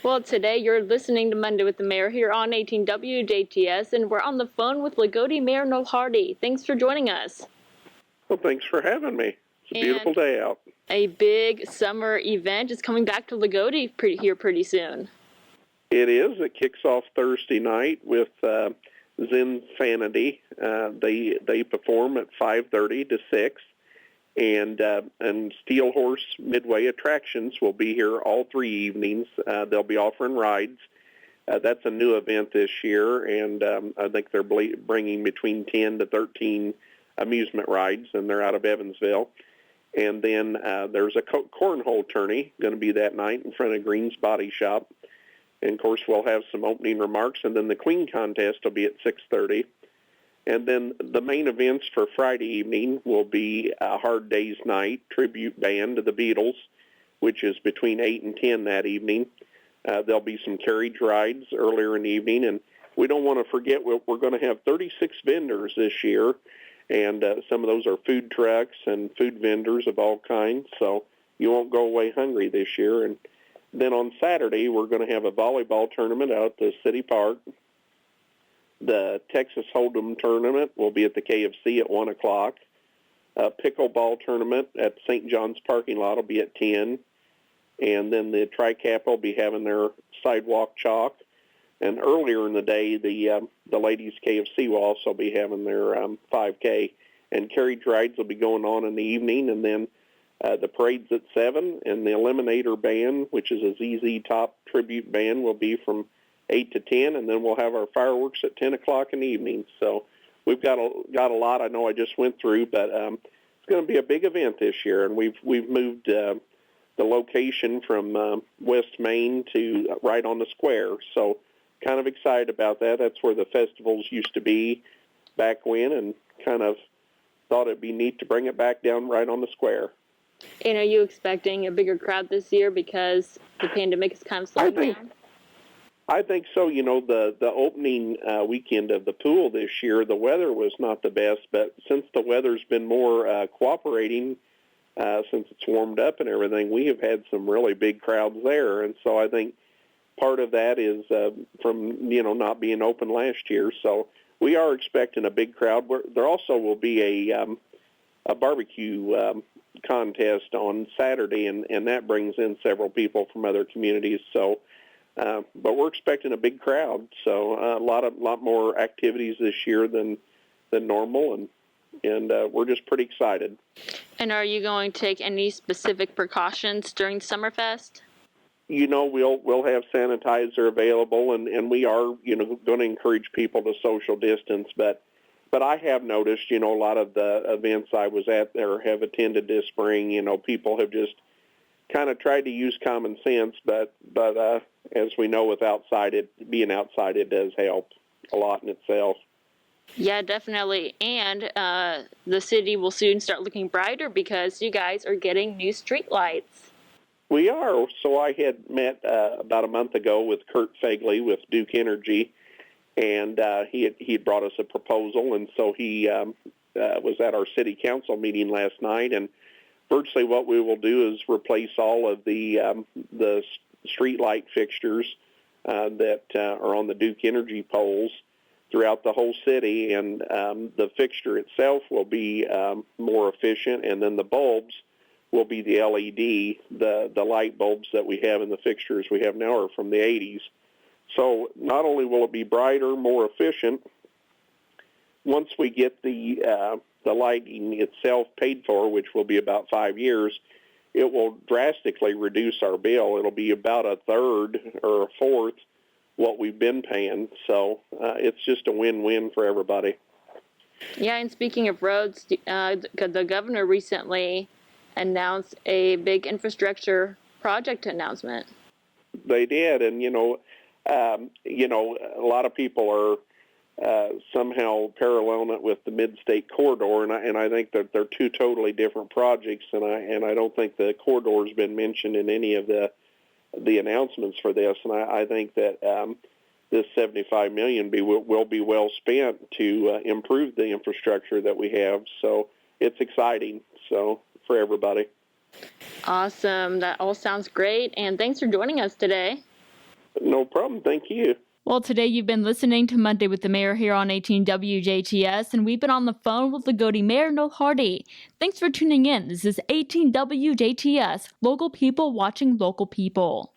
Well, today you're listening to Monday with the Mayor here on 18 WJTS, and we're on the phone with Loogootee Mayor Noel Harty. Thanks for joining us. Well, thanks for having me. It's a beautiful day out. A big summer event is coming back to Loogootee here pretty soon. It is. It kicks off Thursday night with Zinfanity. They perform at 5:30 to 6, and Steel Horse Midway Attractions will be here all 3 evenings. They'll be offering rides. That's a new event this year, and I think they're bringing between 10 to 13 amusement rides, and they're out of Evansville. And then there's a cornhole tourney going to be that night in front of Green's Body Shop. And, of course, we'll have some opening remarks, and then the Queen contest will be at 6:30. And then the main events for Friday evening will be a Hard Day's Night tribute band to the Beatles, which is between 8 and 10 that evening. There'll be some carriage rides earlier in the evening, and we don't want to forget we're going to have 36 vendors this year, and some of those are food trucks and food vendors of all kinds, so you won't go away hungry this year. And then on Saturday, we're going to have a volleyball tournament out at the City Park. The Texas Hold'em tournament will be at the KFC at 1 o'clock. A pickleball tournament at St. John's parking lot will be at 10. And then the Tri-Cap will be having their sidewalk chalk. And earlier in the day, the ladies' KFC will also be having their 5K. And carriage rides will be going on in the evening. And then the parade's at 7. And the Eliminator Band, which is a ZZ Top tribute band, will be from 8 to 10. And then we'll have our fireworks at 10 o'clock in the evening. So we've got a lot. I know I just went through, but it's going to be a big event this year. And we've moved the location from West Main to right on the square. So kind of excited about that. That's where the festivals used to be back when, and kind of thought it'd be neat to bring it back down right on the square. And are you expecting a bigger crowd this year because the pandemic is kind of slowing down? I think so. You know, the opening weekend of the pool this year, the weather was not the best, but since the weather's been more cooperating, since it's warmed up and everything, we have had some really big crowds there. And so I think part of that is from, not being open last year. So we are expecting a big crowd. There also will be a barbecue contest on Saturday, and that brings in several people from other communities. So, but we're expecting a big crowd. So a lot more activities this year than normal, and we're just pretty excited. And are you going to take any specific precautions during Summerfest? We'll have sanitizer available, and we are, going to encourage people to social distance. But I have noticed, a lot of the events I was at or have attended this spring, people have just kind of tried to use common sense. But as we know, being outside, it does help a lot in itself. Yeah, definitely. And the city will soon start looking brighter because you guys are getting new street lights. We are. So I had met about a month ago with Kurt Fegley with Duke Energy, and he had brought us a proposal, and so he was at our city council meeting last night, and virtually what we will do is replace all of the street light fixtures that are on the Duke Energy poles throughout the whole city, and the fixture itself will be more efficient, and then the bulbs will be the LED. The light bulbs that we have in the fixtures we have now are from the 80s. So not only will it be brighter, more efficient, once we get the lighting itself paid for, which will be about 5 years, it will drastically reduce our bill. It'll be about a third or a fourth what we've been paying. So it's just a win-win for everybody. Yeah, and speaking of roads, the governor recently announced a big infrastructure project announcement. They did, and a lot of people are somehow paralleling it with the Mid-State Corridor, and I think that they're two totally different projects, and I don't think the corridor has been mentioned in any of the announcements for this, and I think that this $75 million will be well spent to improve the infrastructure that we have. So it's exciting. So for everybody. Awesome. That all sounds great. And thanks for joining us today. No problem. Thank you. Well, today you've been listening to Monday with the Mayor here on 18 WJTS, and we've been on the phone with Loogootee Mayor Noel Harty. Thanks for tuning in. This is 18 WJTS, local people watching local people.